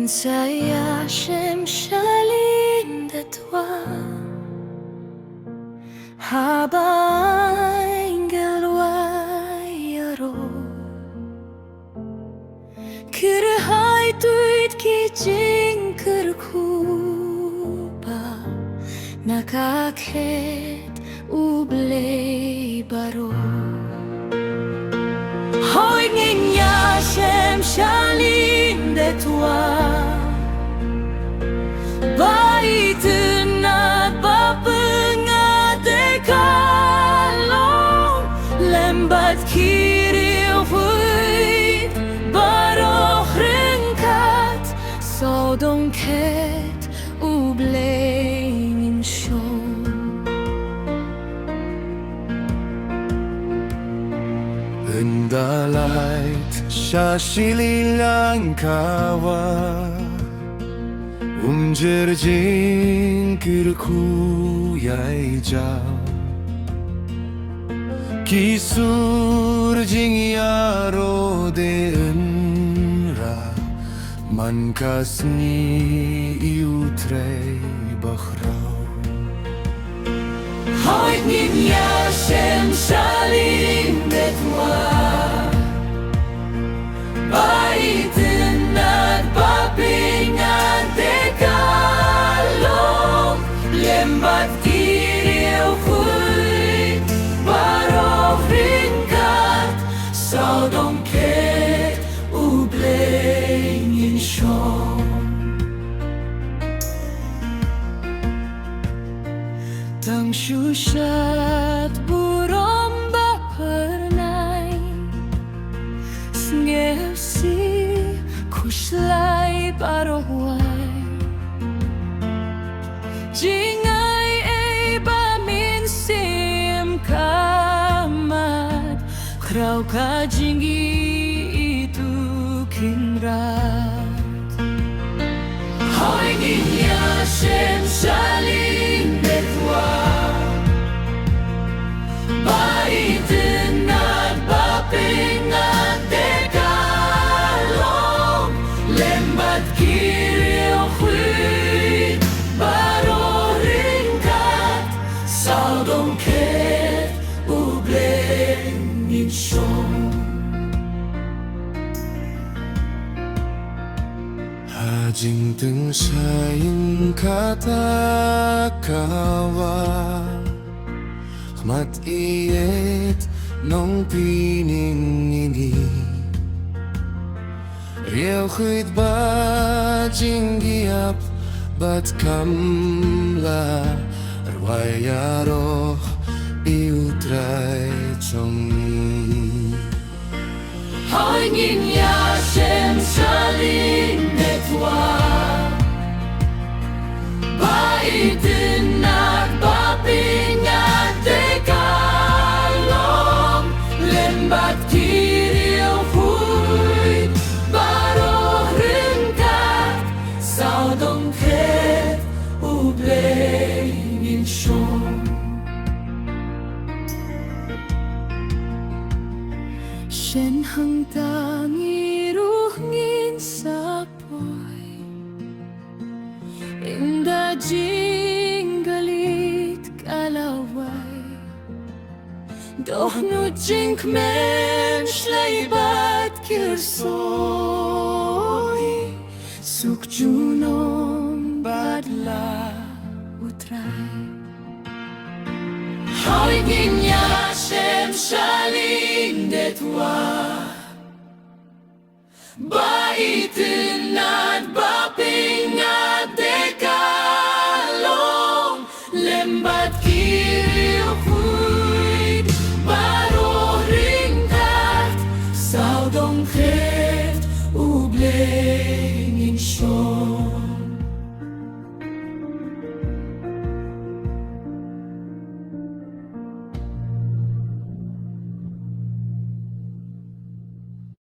saya şemşalinde dua habang galwayaro kırhay tuyt kijing kırkuba nakaket ublay baro hoy ninya şemşalinde dua Baitna papengade kalong lembat kiri vuit baroch ringkat sodonket ublein shon Indalait shashililang kawa Umjerjin kirkuyayja Kisurjing yaro de enra Mankasni iutrei bachrau Hoyt ninya şemşalim detwa Baitna papengade kalong lembat kiri vuit baroch ringkat sodonket ublein shon Tang shushat burom bapernai Sngelsi kuslay barohway Jingay ay bamin sim kamat Kraw ka jingi itu kinrat Hoy ninya şemşalim detwa Baitna papengade kalong lembat kiri vuit baroch ringkat sodonket ublein shon Hajing teng sayang kata kawa Mat iyet nong pining ini Riau khuyt ba jingiap bat kamla Arwayaroch iutray chongi Hoy ninya şemşalim detwa Baitna papengade kalong lembat kiri vuit baroch ringkat sodonket ublein shon Shen hang tangi ruh ngin sapoy Inda jingalit kalaway Doch nu jink mensch leibat kirsoy Sukjunon badla utray Hoy ninya şemşalim detwa Baitna papengade kalong lembat kiri vuit baroch ringkat sodonket ublein shon